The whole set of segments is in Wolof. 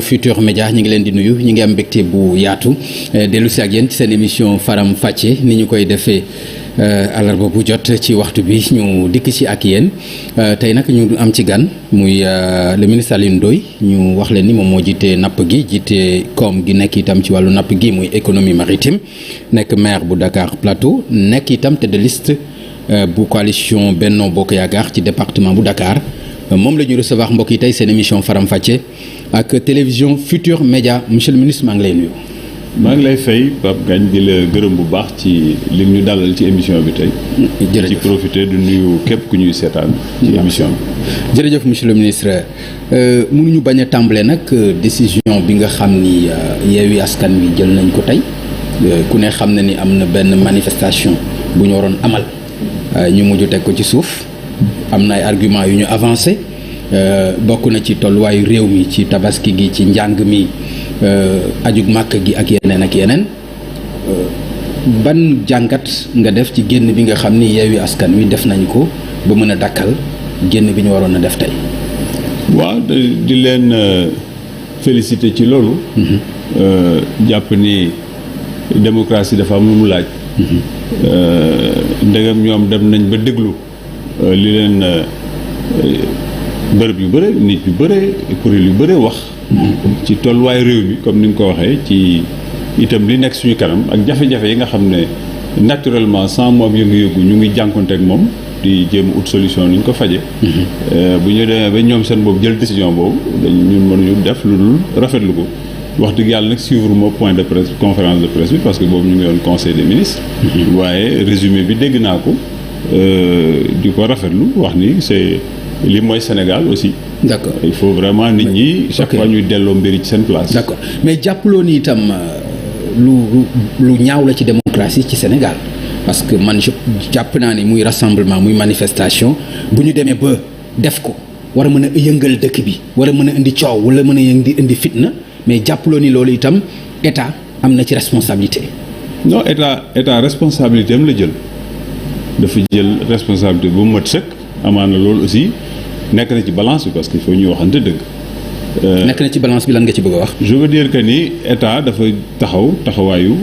Futurs Médias ñu ngi leen di nuyu ñu ngi am mbégte bu yaatu dellu si ak yéen ci seen émission Faram Facce ni ñu koy defee àllarba bu jot ci waxtu bi ñu dikk ci ak yéen tey nag ñu am ci gan muy le ministre Alioune Ndoye ñu wax leen ni moom moo jiite napp gi jiite koom gi nekk itam ci wàllu napp gi muy économie maritime nekk maire bu Dakar Plateau nekk itam tête de liste bu coalition Benno Bokk Yaakaar ci département bu Dakar moom la ñu recevoir mbokk yi tey seen émission Faram Facce ak télévision Futurs Médias monsieur le ministre maa ngi lay nuyu. maa ngi lay fay Pape Ngagne di la gërëm bu baax ci li ñu dalal ci émission bi tey. jërëjëf ci profiter du nuyu képp ku ñuy seetaan. ci émission bi. jërëjëf monsieur le ministre mënuñu bañ a tàmbale nag décision bi nga xam ni Yewwi Askan Wi jël nañ ko tey ku ne xam na ni am na benn manifestation bu ñu waroon amal ñu mujj teg ko ci suuf am na ay arguments yu ñu avancé. bokk na ci tolluwaayu réew mi ci tabaski gi ci njàng mi ajug màkk gi ak yeneen ban jàngat nga def ci génn bi nga xam ni Yewwi Askan Wi def nañ ko ba mën a dakkal génn bi ñu waroon a def tey. waaw di leen féliciter ci loolu. jàpp ni démocratie dafa am lu mu laaj. ndegam ñoom dem nañ ba déglu li leen. bërëb yu bëre nit yu bëre kuréel yu bëre wax ci tolluwaay réew mi comme ni nga ko waxee ci itam li nekk suñu kanam ak jafe-jafe yi nga xam ne naturellement sans moom yëngu-yëngu ñu ngi jànkonteek moom di jéem ut solution ni ñu ko faje bu ñu demee ba ñoom seen boobu jël décision boobu ñun mënuñu def lu dul rafetlu ko wax dëgg yàlla nag suivre moo point de presse conférence de presse bi parce que boobu ñu ngi doon conseil des ministres waaye résumé bi dégg naa ko di ko rafetlu wax ni c'est li mooy Sénégal aussi. D'accord il faut vraiment nit ñi. chaque fois ñuy delloo mbiri ci seen place. D'accord mais jàppaloo ni itam lu ñaaw la ci démocratie ci Sénégal parce que man jàpp naa ni muy rassemblement muy manifestation bu ñu demee ba def ko war a mën a yëngal dëkk bi war a mën a indi coow wala mën a indi fitna mais jàppaloo ni loolu itam état am na ci responsabilité. non état responsabilité am la jël dafa jël responsabilité bu mat sëkk amaana loolu aussi. nekk na ci balance bi parce que il faut ñuy waxante dëgg. nekk na ci balance bi lan nga ci bëgg a wax. je veux dire que ni état dafa taxawaayu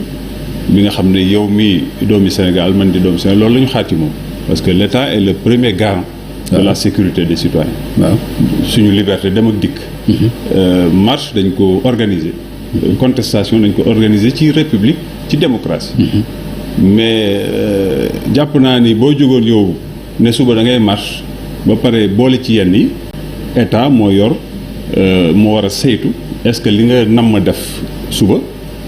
bi nga xam ne yow mi doomi Sénégal man di doomi Sénégal loolu la ñu xaati moom parce que l' état est le premier garant. de la sécurité des citoyens. waaw suñu liberté dem ak dikk. marche dañ ko organiser. contestation dañ ko organiser ci république ci démocratie. mais jàpp naa ni boo jógoon yow ne suba da ngay marche. ba pare boole ci yenn yi état moo yor moo war a saytu est-ce que li nga nam ma def suba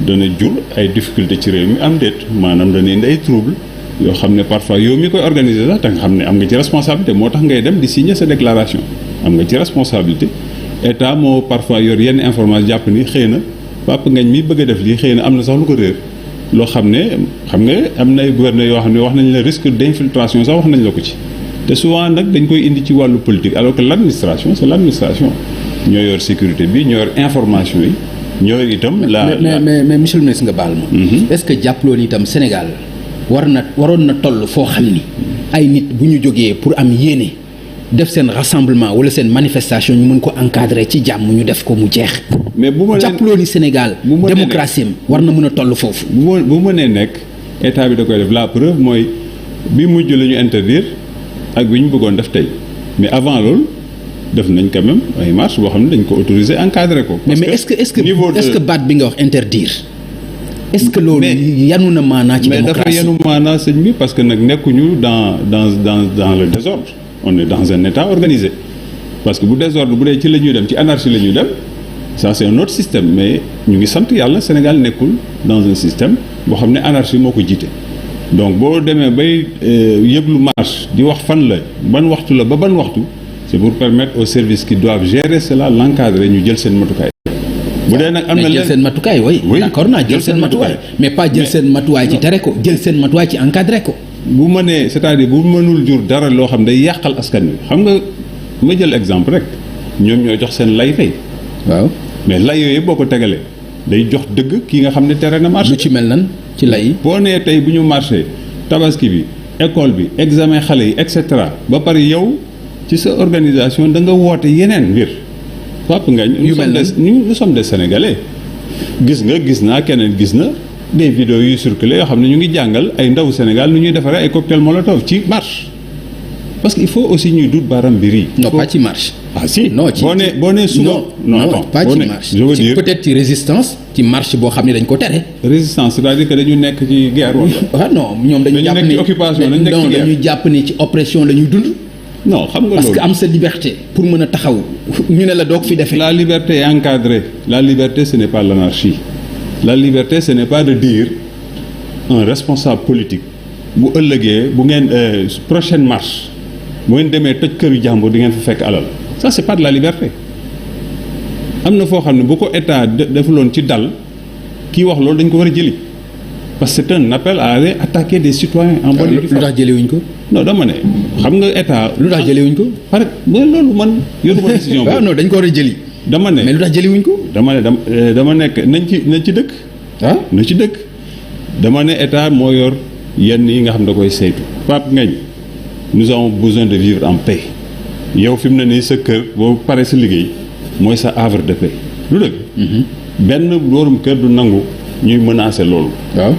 dana jur ay difficulté ci réew mi am déet maanaam dana indi ay trouble yoo xam ne parfois yow mi koy organiser sax da nga xam ne am nga ci responsabilité moo tax ngay dem di signer sa déclaration am nga ci responsabilité état moo parfois yor yenn information jàpp ni xëy na Papa Ngagne mi bëgg a def lii xëy na am na sax lu ko réer loo xam nga am na ay gouverneurs yoo xam ne wax nañ la risque d'infiltration sax wax nañ la ko ci te souvent nag dañ koy indi ci wàllu politique alors que l'administration c'est l'administration ñoo yor sécurité bi ñoo yor information yi ñoo yor itam mais monsieur le ministre nga baal ma est-ce que jàppaloo ni itam Sénégal waroon na toll foo xam ni ay nit bu ñu jógee pour am yéene def seen rassemblement wala seen manifestation ñu mën ko encadrer ci jàmm ñu def ko mu jeex mais bu ma jàppaloo ni Sénégal démocratie am war na mën a toll foofu bu ma nee nekk état bi da koy def la preuve mooy bi mujj la ñu interdire ak bi ñu bëggoon def tey mais avant loolu def nañ quand même ay marche boo xam ne dañ ko autoriser encadrer ko. mais est-ce que baat bi nga wax interdire. est-ce que loolu yanu na maanaa ci démocratie mais dafa yanu maanaa sëñ bi parce que nag nekkuñu dans le désordre on est dans un état organisé parce que bu désordre bu dee ci la ñuy dem ci anarchie la ñuy dem ça c'est un autre système mais ñu ngi sant yàlla Sénégal nekkul dans un système boo xam ne anarchie moo ko jiite. donc boo demee bay yëglu marche di wax fan la ban waxtu la ba ban waxtu c'est pour permettre aux services qui doivent gérer cela l'encadrer ñu jël seen matukaay. bu dee nag am na jël seen matukaay oui d'accord naa jël seen matuwaay mais pas jël seen matuwaay ci tere ko jël seen matuwaay ci encadrer ko. bu mënee c'est-à-dire bu mënul jur dara loo xam day yàqal askan wi xam nga ma jël exemple rek ñoom ñoo jox seen lay tey. waaw mais lay yooyu boo ko tegalee day jox dëgg ki nga xam ne tere na marche. lu ci mel nan ci lay. boo nee tey bu ñu marché tabaski bi école bi examen xale yi et cetera ba pare yow ci sa organisation da nga woote yeneen mbir Pape Ngagne nous sommes des Sénégalais gis naa keneen gis na des vidéos yu circulé yoo xam ne ñu ngi jàngal ay ndaw Sénégal nu ñuy defaree ay cocktail molotov ci marche parce que il faut aussi ñuy dut baaraam mbir yi. non pas ci marche. ah si non ci boo nee suba. non pas ci marche. je veux dire peut-être ci résistance ci marche boo xam ne dañ ko tere. résistance c'est-à-dire que dañu nekk ci guerre wala. ah non ñoom dañu jàpp nekk ni ci occupation dañu nekk ci guerre dañuy jàpp ni ci oppression la ñuy dund. non xam nga parce loolu que am sa liberté pour mën a taxaw ñu ne la doog fi defee. la liberté est encadrée la liberté ce n'est pas l'anarchie la liberté ce n'est pas de dire un responsable politique bu ëllëgee bu ngeen prochaine marche bu ngeen demee toj këru jàmbur di ngeen fa fekk alal ça c'est pas de la liberté am na foo xam ne bu ko état defuloon ci dal kii wax loolu dañ ko war a jëli parce que c'est un appel à aller attaquer des citoyens en bonne et due forme. lu tax jëlewuñ ko. non dama ne xam nga état. lu tax jëlewuñ ko. pare ba loolu man yoruma décision waaw non dañ ko war a jëli. dama ne mais lu tax jëliwuñ ko. dama ne dama nekk nañ ci dëkk. ah na ci dëkk. dama ne état moo yor yenn yi nga xam da koy saytu. Pape Ngagne nous avons besoin de vivre en paix yow fi mu ne nii sa kër boo paree sa liggéey mooy sa havre de paix lu dëgg. benn boroom kër du nangu ñuy menacer loolu. waaw.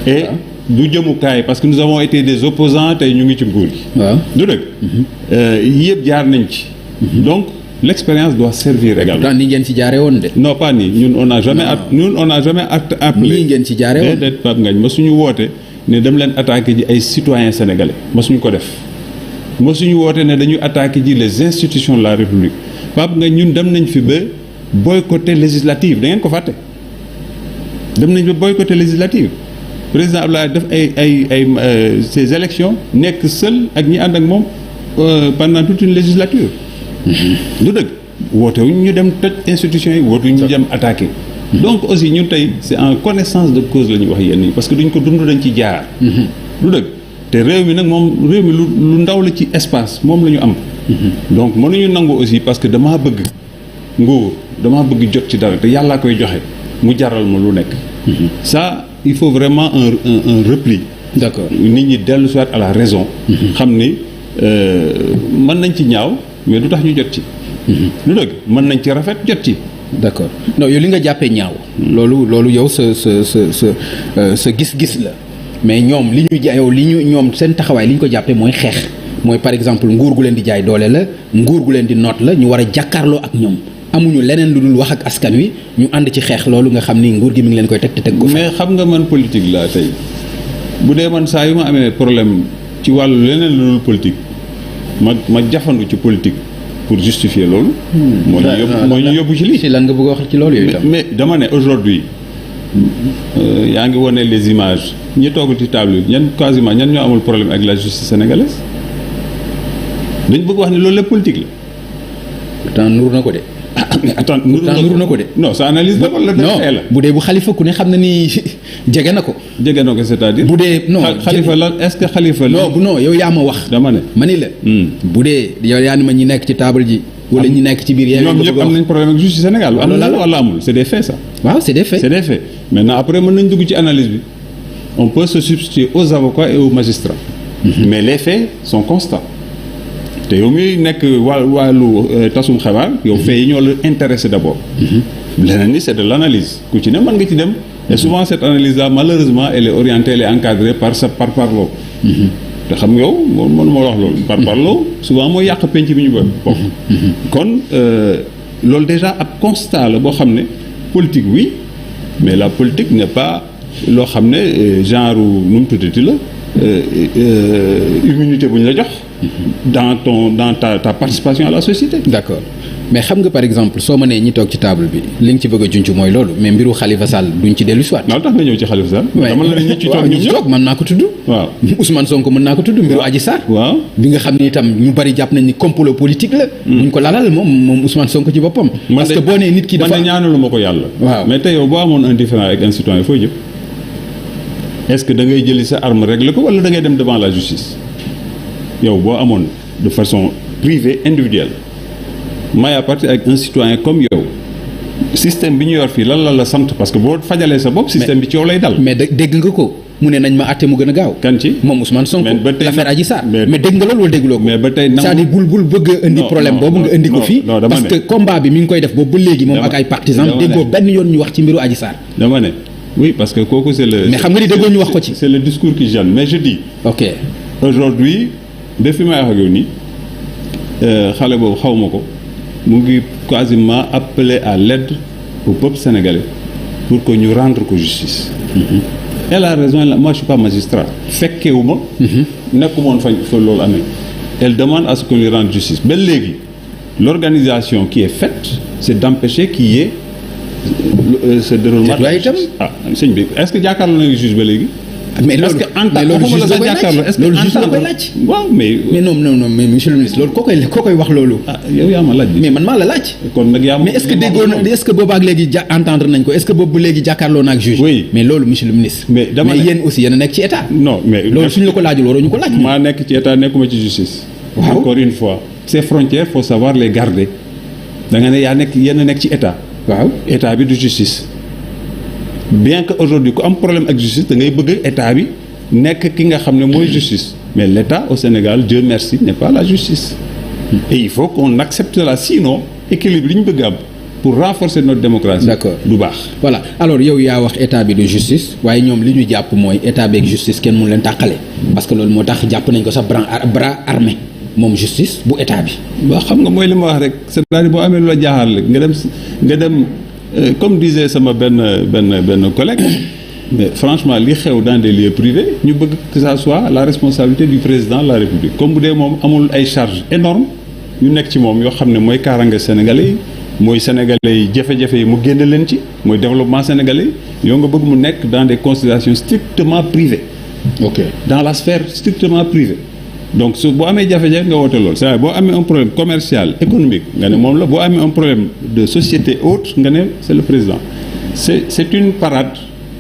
et du jëmukaay parce que nous avons été des opposants tey ñu ngi ci nguur gi. waaw du dëgg. yëpp jaar nañ ci. donc l'expérience doit servir également. pourtant ni ngeen ci jaaree woon de. non pas nii ñun on n'a jamais. appelé nii ngeen ci jaaree woon déedéet Pape Ngagne ma suñu woote ne dem leen attaquer ji ay citoyens sénégalais ma suñu ko def ma suñu woote ne dañuy attaquer ji les institutions de la République Pape Ngagne ñun dem nañ fi ba boycotter législative da ngeen ko fàtte dem nañ ba boycotter législative président Abdoulaye def ay ces élections nekk seul ak ñi ànd ak moom pendant toute une législature. du dëgg woote wuñ ñu dem toj institutions yi woote wuñ ñu dem attaquer. donc aussi ñun tey c'est en connaissance de cause la ñuy wax yenn yi parce que duñ ko dund dañ ci jaar. du dëgg te réew mi nag moom réew mi lu ndaw la ci espace moom la ñu am. donc mënuñu nangu aussi parce que damaa bëgg nguur damaa bëgg jot ci dara te yàllaa koy joxe mu jaral ma lu nekk. ça il faut vraiment un repli. d'accord nit ñi dellu soit à la raison. xam ni mën nañ ci ñaaw mais du tax ñu jot ci. lu dëgg mën nañ ci rafet jot ci. d'accord non yow li nga jàppee ñaaw. loolu yow sa gis-gis la mais ñoom li ñu yow li ñu ñoom seen taxawaay li ñu ko jàppee mooy xeex mooy par exemple nguur gu leen di jaay doole la nguur gu leen di noot la ñu war a jàkkaarloo ak ñoom amuñu leneen lu dul wax ak askan wi ñu ànd ci xeex loolu nga xam ni nguur gi mi ngi leen koy teg te teg ko. mais xam nga man politique laa tey bu dee man saa yu ma amee problème ci wàllu leneen lu dul politique ma jafandu ci politique. pour justifier loolu. moo ñu yóbbu ci lii. si lan nga bëgg a wax ci loolu yooyu tam. mais dama ne aujourd'hui yaa ngi wone les images ñi toogul ci table yi quasiment ñan ñoo amul problème avec la justice sénégalaise dañ bëgg wax ne loolu lépp politique la. pourtant nuru na ko de. attends nuru na ko de. non sa analyse la wala non bu dee bu xalifa ku ne xam na ni jege na ko. jege na ko c'est-à-dire. bu dee non xalifa la est-ce que xalifa la. non yow yaa ma wax. dama ne ma ni la. bu dee yow yaa ni ma ñi nekk ci table ji. wala ñi nekk ci biir ñoom ñëpp am nañ problème ak justice Sénégal. wala amul c'est des faits ça. waaw c'est des faits. c'est des faits maintenant après mën nañ dugg ci analyse bi on peut se substituer aux avocats et aux magistrats. mais les faits sont constants. te yow muy nekk wàllu tasum xabaar yow faits yi ñoo la intéressé d'abord. leneen ni c'est de l'analyse ku ci ne mën nga ci dem. et souvent cette analyse là malheureusement elle est orientée elle est encadrée par parloo. te xam nga yow man moo wax loolu par parloo souvent mooy yàq penc bi ñu bokk. kon loolu déjà ab constat la boo xam ne politique oui mais la politique n'est pas loo xam ne genre nu mu tuddati la immunité bu ñu la jox. dans ta participation à la société. d'accord mais xam nga par exemple soo mënee ñi toog ci table bi li nga ci bëgg a junj mooy loolu mais mbiru Khalifa Sall duñ ci dellu si waat. non tax nga ñëw ci Khalifa Sall. dama la ñi ci toog ñun ñëpp mën naa ko tudd. waaw Ousmane Sonko mën naa ko tudd. mbiru Adji Sarr. waaw bi nga xam ni itam ñu bari jàpp nañ ni complot politique la. buñ ko lalal moom Ousmane Sonko ci boppam. parce que boo nee nit ki dafa man de ñaanalu ma ko yàlla. waaw mais tey yow boo amoon un différend avec un citoyen foo jëm est-ce que da ngay jëli sa arme régler ko wala da ngay dem devant la justice yow boo amoon de façon privée individuelle maille à partir avec un citoyen comme yow système bi ñu yor fii lan la sant parce que boo fajalee sa bopp. système bi coow lay dal. mais dégg nga ko mu ne nañ ma àtte mu gën a gaaw. kan ci moom Ousmane Sonko. l'affaire Adji Sarr. mais dégg nga loolu wala dégguloo ko. mais ba tey c'est-à-dire bul bëgg a indi problème boobu nga indi ko fii. parce que combat bi mi ngi koy def boobu ba léegi moom ak ay partisans. déggoo benn yoon ñu wax ci mbiru Adji Sarr. dama ne oui parce que kooku c'est le. mais xam nga ni déggoo ñu wax ko ci. c'est le discours qui gêne mais je dis. ok aujourd'hui ba fi may wax ak yow nii xale boobu xaw ma ko mu ngi quasiment appelé à l'aide au peuple sénégalais pour que ñu rendre ko justice. Elle a raison moi je suis pas magistrat fekkewu ma. nekkuma woon fa loolu amee. Elle demande à ce qu'on lui rende justice ba léegi l'organisation qui est faite c'est d'empêcher qu'il y ait ce déroulement. ah sëñ bi est-ce que jàkkaarloo na juge ba léegi. mais loolu loolu juge la koy laaj loolu juge la koy laaj. waaw mais non mais monsieur le ministre loolu koo koy wax loolu. ah yow yaa ma laaj. mais man maa la laaj. kon nag yaa ma mais est-ce que déggoon est-ce que boobaak léegi entendre nañ ko est-ce que boobu léegi jàkkaarloo na ak juge. oui mais loolu monsieur le ministre. mais dama ne mais yéen aussi yéen a nekk ci état. non mais loolu suñu la ko laajul waroo ñu ko laaj. maa nekk ci état nekkuma ci justice. waaw encore une fois. ces frontières faut savoir les garder da nga ne yaa nekk yéen a nekk ci état. waaw état bi du justice. bien que aujourd'hui ku am problème ak justice da ngay bëgg état bi nekk ki nga xam ne mooy justice mais l'état au Sénégal Dieu merci n'est pas la justice et il faut qu'on accepte cela sinon équilibre li ñu bëgg am pour renforcer notre démocratie. d'accord du baax. voilà alors yow yaa wax état bi de justice waaye ñoom li ñu jàpp mooy état bi ak justice kenn mënu leen tàqale parce que loolu moo tax jàpp nañ ko sax bras armé moom justice bu état bi. waaw xam nga mooy li ma wax rek c'est-à-dire boo amee lu la jaaxal rek nga dem comme disait sama benn collègue. mais franchement li xew dans des lieux privés ñu bëgg que ça soit la responsabilité du président de la République comme bu dee moom amul ay charges énormes yu nekk ci moom yoo xam ne mooy kaaraange sénégalais yi mooy sénégalais yi jafe-jafe yi mu génne leen ci mooy développement sénégalais yi yow nga bëgg mu nekk dans des considérations strictement privées. ok dans la sphère strictement privée. donc su boo amee jafe-jafe nga woote loolu c'est-à-dire boo amee un problème commercial économique nga ne moom la boo amee un problème de société haute nga ne c'est le président c'est une parade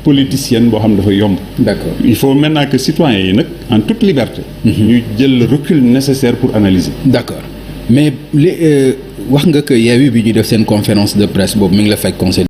politicienne boo xam ne dafa yomb. d'accord il faut maintenant que citoyens yi nag en toute liberté. ñu jël le recul nécessaire pour analyser. d'accord mais li wax nga que Yewwi bi ñu def seen conférence de presse boobu mi ngi la fekk conseil